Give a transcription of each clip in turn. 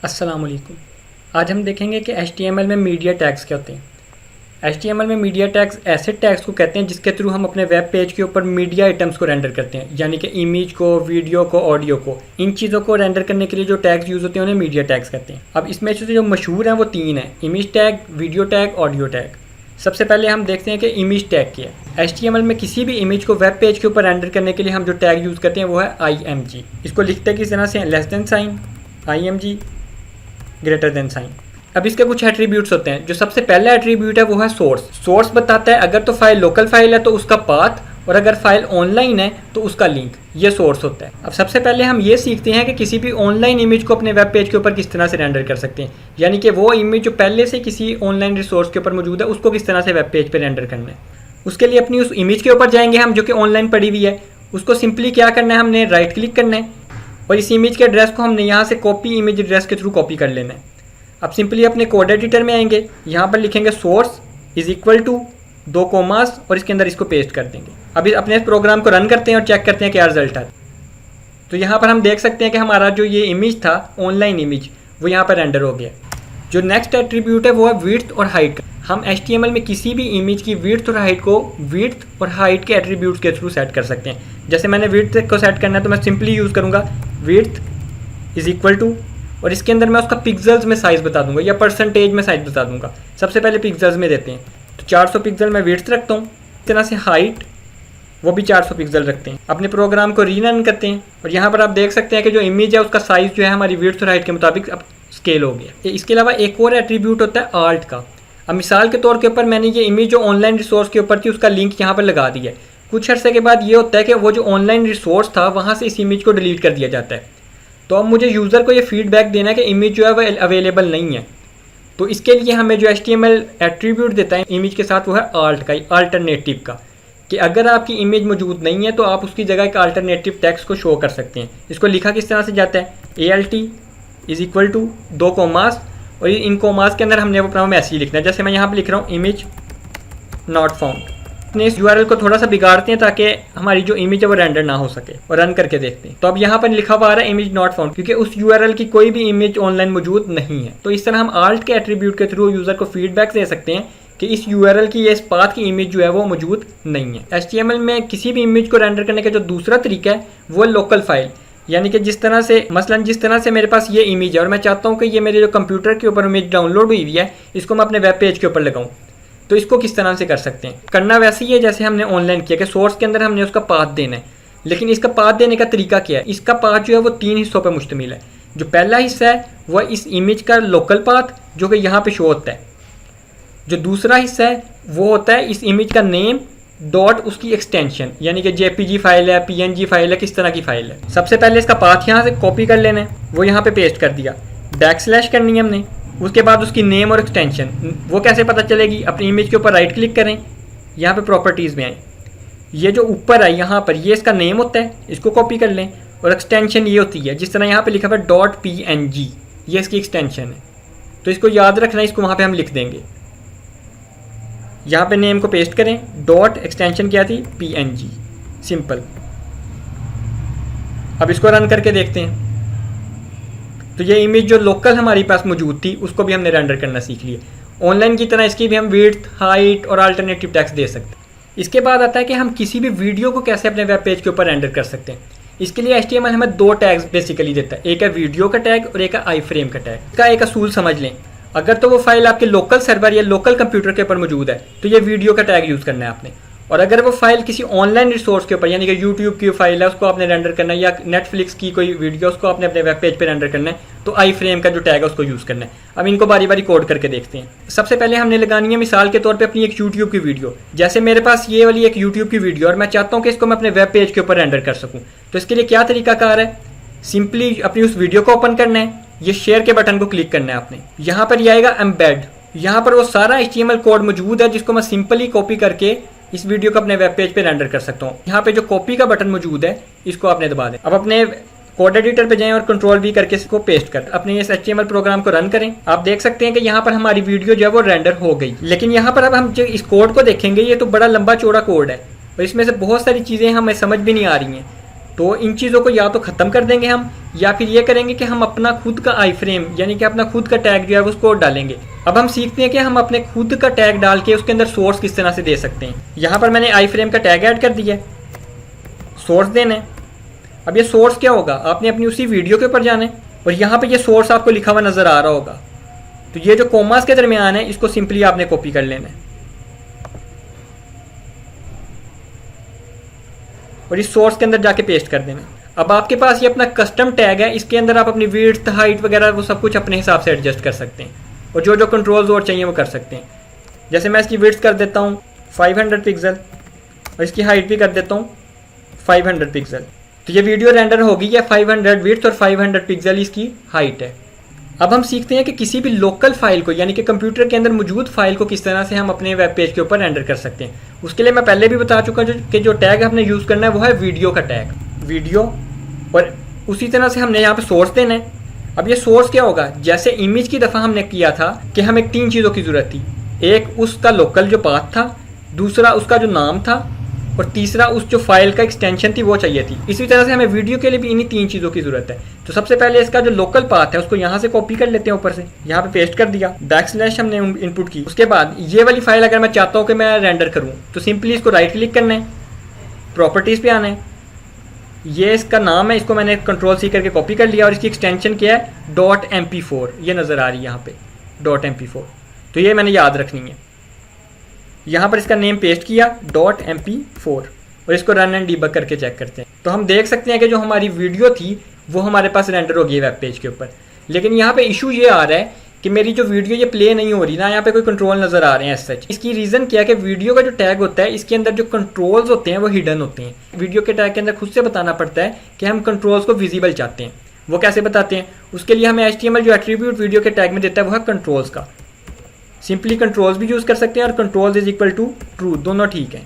अस्सलाम वालेकुम। आज हम देखेंगे कि HTML में मीडिया टैग्स क्या होते हैं। HTML में मीडिया टैग्स ऐसे टैग्स को कहते हैं जिसके थ्रू हम अपने वेब पेज के ऊपर मीडिया आइटम्स को रेंडर करते हैं, यानी कि इमेज को, वीडियो को, ऑडियो को। इन चीज़ों को रेंडर करने के लिए जो टैग्स यूज़ होते हैं उन्हें मीडिया टैग्स कहते हैं। अब इसमें से जो मशहूर हैं वो तीन हैं: image tag, video tag, audio tag. सबसे पहले हम देखते हैं कि इमेज टैग क्या है। HTML में किसी भी इमेज को वेब पेज के ऊपर रेंडर करने के लिए हम जो टैग यूज़ करते हैं वो है IMG। इसको लिखते हैं किस तरह से, less than sign, IMG, greater than sign. अब इसके कुछ एट्रीब्यूट्स होते हैं। जो सबसे पहला एट्रीब्यूट है वो है सोर्स। सोर्स बताता है अगर तो फाइल लोकल फाइल है तो उसका पाथ, और अगर फाइल ऑनलाइन है तो उसका लिंक। ये सोर्स होता है। अब सबसे पहले हम ये सीखते हैं कि किसी भी ऑनलाइन इमेज को अपने वेब पेज के ऊपर किस तरह से रेंडर कर सकते हैं, यानी कि वो इमेज जो पहले से किसी ऑनलाइन रिसोर्स के ऊपर मौजूद है उसको किस तरह से वेब पेज पर रेंडर करना है। उसके लिए अपनी उस इमेज के ऊपर जाएंगे हम, जो कि ऑनलाइन पड़ी हुई है। उसको सिंपली क्या करना है, हमने राइट क्लिक करना है और इस इमेज के एड्रेस को हमने यहाँ से कॉपी इमेज एड्रेस के थ्रू कॉपी कर लेना है। अब सिंपली अपने कोड एडिटर में आएंगे, यहाँ पर लिखेंगे source is equal to 2 commas और इसके अंदर इसको पेस्ट कर देंगे। अभी अपने इस प्रोग्राम को रन करते हैं और चेक करते हैं क्या रिजल्ट है। तो यहाँ पर हम देख सकते हैं कि हमारा जो ये इमेज था ऑनलाइन इमेज वो यहाँ पर रेंडर हो गया। जो नेक्स्ट एट्रीब्यूट है वो है विड्थ और हाइट का। हम HTML में किसी भी इमेज की विड्थ और हाइट को विड्थ और हाइट के एट्रीब्यूट्स के थ्रू सेट कर सकते हैं। जैसे मैंने विड्थ को सेट करना है तो मैं सिंपली यूज़ करूँगा विड्थ इज इक्वल टू, और इसके अंदर मैं उसका पिक्सल्स में साइज़ बता दूंगा या परसेंटेज में साइज़ बता दूंगा। सबसे पहले पिक्सल्स में देते हैं तो 400 पिक्सल मैं विड्थ रखता हूँ। इस तरह से हाइट वो भी 400 पिक्सल रखते हैं। अपने प्रोग्राम को रीरन करते हैं और यहाँ पर आप देख सकते हैं कि जो इमेज है उसका साइज़ जो है हमारी विड्थ और हाइट के मुताबिक अब स्केल हो गया। इसके अलावा एक और एट्रीब्यूट होता है आल्ट का। अब मिसाल के तौर के ऊपर मैंने ये इमेज जो ऑनलाइन रिसोर्स के ऊपर थी उसका लिंक यहाँ पर लगा दिया है। कुछ अर्से के बाद ये होता है कि वो जो ऑनलाइन रिसोर्स था वहाँ से इस इमेज को डिलीट कर दिया जाता है। तो अब मुझे यूज़र को ये फीडबैक देना है कि इमेज जो है वो अवेलेबल नहीं है। तो इसके लिए हमें जो HTML एट्रीब्यूट देता है इमेज के साथ वो है आल्ट का, अल्टरनेटिव का, कि अगर आपकी इमेज मौजूद नहीं है तो आप उसकी जगह एक अल्टरनेटिव टेक्स्ट को शो कर सकते हैं। इसको लिखा किस तरह से जाता है, ALT is equal to 2 commas, और इन कोमास के अंदर हमने वो अपना मैसेज लिखना है। जैसे मैं यहाँ पर लिख रहा हूँ इमेज नॉट फाउंड। अपने इस URL को थोड़ा सा बिगाड़ते हैं ताकि हमारी जो इमेज है वो रेंडर ना हो सके, और रन करके देखते हैं। तो अब यहाँ पर लिखा हुआ आ रहा है इमेज नॉट फाउंड, क्योंकि उस URL की कोई भी इमेज ऑनलाइन मौजूद नहीं है। तो इस तरह हम आल्ट के एट्रीब्यूट के थ्रू यूज़र को फीडबैक दे सकते हैं कि इस URL की या इस पाथ की इमेज जो है वो मौजूद नहीं है। HTML में किसी भी इमेज को रेंडर करने का जो दूसरा तरीका है वो लोकल फाइल, यानी कि जिस तरह से मसलन जिस तरह से मेरे पास ये इमेज है और मैं चाहता हूँ कि ये मेरे जो कंप्यूटर के ऊपर इमेज डाउनलोड हुई हुई है इसको मैं अपने वेब पेज के ऊपर लगाऊँ। तो इसको किस तरह से कर सकते हैं, करना वैसे ही है जैसे हमने ऑनलाइन किया कि सोर्स के अंदर हमने उसका पाथ देना है। लेकिन इसका पाथ देने का तरीका क्या है, इसका पाथ जो है वो 3 हिस्सों पर मुश्तमिल है। जो पहला हिस्सा है वह इस इमेज का लोकल पाथ जो कि यहाँ पे शो होता है। जो दूसरा हिस्सा है वो होता है इस इमेज का नेम डॉट उसकी एक्सटेंशन, यानी कि JPG फाइल है, PNG फाइल है, किस तरह की फाइल है। सबसे पहले इसका पाथ यहाँ से कॉपी कर लेना है, वो यहाँ पे पेस्ट कर दिया। बैकस्लैश करनी है हमने, उसके बाद उसकी नेम और एक्सटेंशन वो कैसे पता चलेगी, अपनी इमेज के ऊपर राइट क्लिक करें, यहाँ पे प्रॉपर्टीज़ में आए, ये जो ऊपर है यहाँ पर ये इसका नेम होता है, इसको कॉपी कर लें, और एक्सटेंशन ये होती है जिस तरह यहाँ पे लिखा हुआ है .png, ये इसकी एक्सटेंशन है। तो इसको याद रखना है, इसको वहाँ पे हम लिख देंगे। यहाँ पे नेम को पेस्ट करें, डॉट एक्सटेंशन क्या थी, PNG, सिंपल। अब इसको रन करके देखते हैं। तो ये इमेज जो लोकल हमारे पास मौजूद थी उसको भी हमने रेंडर करना सीख लिया। ऑनलाइन की तरह इसकी भी हम विड्थ, हाइट और अल्टरनेटिव टेक्स्ट दे सकते हैं। इसके बाद आता है कि हम किसी भी वीडियो को कैसे अपने वेब पेज के ऊपर रेंडर कर सकते हैं। इसके लिए HTML हमें 2 टैग्स बेसिकली देता है, एक है वीडियो का टैग और एक है आई फ्रेम का टैग। इसका एक असूल समझ लें, अगर तो वो फाइल आपके लोकल सर्वर या लोकल कंप्यूटर के ऊपर मौजूद है तो ये वीडियो का टैग यूज़ करना है आपने, और अगर वो फाइल किसी ऑनलाइन रिसोर्स के ऊपर यानी कि YouTube की फाइल है उसको आपने रेंडर करना है, या Netflix की कोई वीडियो उसको आपने अपने वेब पेज पे रेंडर करना है, तो आई फ्रेम का जो टैग है उसको यूज़ करना है। अब इनको बारी बारी कोड करके देखते हैं। सबसे पहले हमने लगानी है मिसाल के तौर पे अपनी एक YouTube की वीडियो। जैसे मेरे पास ये वाली एक YouTube की वीडियो और मैं चाहता हूँ कि इसको मैं अपने वेब पेज के ऊपर रेंडर कर सकूँ, तो इसके लिए क्या तरीकाकार है, सिंपली अपनी उस वीडियो को ओपन करना है, ये शेयर के बटन को क्लिक करना है आपने। यहाँ पर ये आएगा एम्बेड, यहाँ पर वो सारा HTML कोड मौजूद है जिसको मैं सिंपली कॉपी करके इस वीडियो को अपने वेब पेज पे रेंडर कर सकता हूँ। यहाँ पे जो कॉपी का बटन मौजूद है इसको आपने दबा दें। अब अपने कोड एडिटर पे जाएं और Ctrl+V करके इसको पेस्ट कर अपने इस HTML प्रोग्राम को रन करें। आप देख सकते हैं कि यहाँ पर हमारी वीडियो जो है वो रेंडर हो गई। लेकिन यहाँ पर अब हम जो इस कोड को देखेंगे ये तो बड़ा लंबा चौड़ा कोड है और इसमें से बहुत सारी चीज़ें हमें समझ भी नहीं आ रही हैं। तो इन चीज़ों को या तो ख़त्म कर देंगे हम, या फिर ये करेंगे कि हम अपना खुद का आई फ्रेम यानी कि अपना खुद का टैग जो है वो उसको डालेंगे। अब हम सीखते हैं कि हम अपने खुद का टैग डाल के उसके अंदर सोर्स किस तरह से दे सकते हैं। यहाँ पर मैंने आई फ्रेम का टैग ऐड कर दिया है, सोर्स देना है। अब ये सोर्स क्या होगा, आपने अपनी उसी वीडियो के ऊपर जाना है और यहाँ पे ये सोर्स आपको लिखा हुआ नजर आ रहा होगा। तो ये जो कोमास के दरमियान है इसको सिंपली आपने कॉपी कर लेना है और इस सोर्स के अंदर जाके पेस्ट कर देना है। अब आपके पास ये अपना कस्टम टैग है, इसके अंदर आप अपनी विड्थ, हाइट वगैरह वो सब कुछ अपने हिसाब से एडजस्ट कर सकते हैं और जो जो कंट्रोल्स और चाहिए वो कर सकते हैं। जैसे मैं इसकी विड्थ कर देता हूँ 500 पिक्सल और इसकी हाइट भी कर देता हूँ 500 पिक्सल। तो ये वीडियो रेंडर होगी या 500 विड्थ और 500 पिक्सल इसकी हाइट है। अब हम सीखते हैं कि किसी भी लोकल फाइल को यानी कि कंप्यूटर के अंदर मौजूद फाइल को किस तरह से हम अपने वेब पेज के ऊपर रेंडर कर सकते हैं। उसके लिए मैं पहले भी बता चुका हूँ कि जो टैग हमने यूज़ करना है वो है वीडियो का टैग, वीडियो। और उसी तरह से हमने यहाँ पे सोर्स देना है। अब ये सोर्स क्या होगा, जैसे इमेज की दफ़ा हमने किया था कि हमें 3 चीज़ों की ज़रूरत थी। एक उसका लोकल जो पाथ था, दूसरा उसका जो नाम था और तीसरा उस जो फाइल का एक्सटेंशन थी वो चाहिए थी। इसी तरह से हमें वीडियो के लिए भी इन्हीं 3 चीज़ों की ज़रूरत है। तो सबसे पहले इसका जो लोकल पाथ है उसको यहाँ से कॉपी कर लेते हैं, ऊपर से यहाँ पे पेस्ट कर दिया, बैकस्लैश हमने इनपुट की। उसके बाद ये वाली फाइल अगर मैं चाहता हूँ कि मैं रेंडर करूँ तो सिंपली इसको राइट क्लिक करना है, प्रॉपर्टीज़ पे आना है, ये इसका नाम है, इसको मैंने कंट्रोल सी करके कॉपी कर लिया और इसकी एक्सटेंशन क्या है .mp4, ये नज़र आ रही है यहाँ पे .mp4। तो ये मैंने याद रखनी है। यहाँ पर इसका नेम पेस्ट किया .mp4 और इसको रन एंड डीबग करके चेक करते हैं। तो हम देख सकते हैं कि जो हमारी वीडियो थी वो हमारे पास रेंडर हो गई है वेब पेज के ऊपर। लेकिन यहाँ पे इशू ये आ रहा है कि मेरी जो वीडियो ये प्ले नहीं हो रही ना, यहाँ पे कोई कंट्रोल नज़र आ रहे हैं सच। इसकी रीज़न क्या है कि वीडियो का जो टैग होता है इसके अंदर जो कंट्रोल्स होते हैं वो हिडन होते हैं। वीडियो के टैग के अंदर खुद से बताना पड़ता है कि हम कंट्रोल्स को विजिबल चाहते हैं। वो कैसे बताते हैं, उसके लिए हमें HTML जो एट्रीब्यूट वीडियो के टैग में देता है वो है कंट्रोल्स का। सिंपली कंट्रोल्स भी यूज़ कर सकते हैं और controls is equal to true, दोनों ठीक है।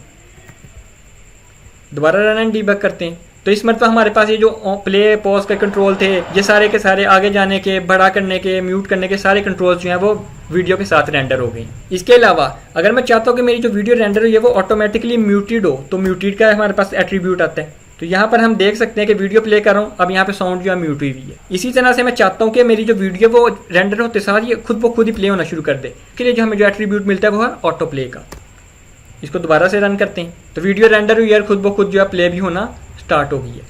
दोबारा रन एंड डीबग करते हैं। तो इस मतलब हमारे पास ये जो प्ले पॉज के कंट्रोल थे, ये सारे के सारे आगे जाने के, बड़ा करने के, म्यूट करने के सारे कंट्रोल्स जो हैं वो वीडियो के साथ रेंडर हो गई। इसके अलावा अगर मैं चाहता हूँ कि मेरी जो वीडियो रेंडर हुई है वो ऑटोमेटिकली म्यूटेड हो, तो म्यूटेड का हमारे पास एट्रीब्यूट आता है। तो यहाँ पर हम देख सकते हैं कि वीडियो प्ले कर रहा हूँ, अब यहाँ पे साउंड जो है म्यूट हुई है। इसी तरह से मैं चाहता हूँ कि मेरी जो वीडियो वो रेंडर होते साथ ये खुद ब खुद ही प्ले होना शुरू कर दे। इसके लिए जो हमें जो एट्रीब्यूट मिलता है वो है ऑटो प्ले का। इसको दोबारा से रन करते हैं तो वीडियो रेंडर हुई है और खुद ब खुद जो है प्ले भी होना स्टार्ट हो गई है।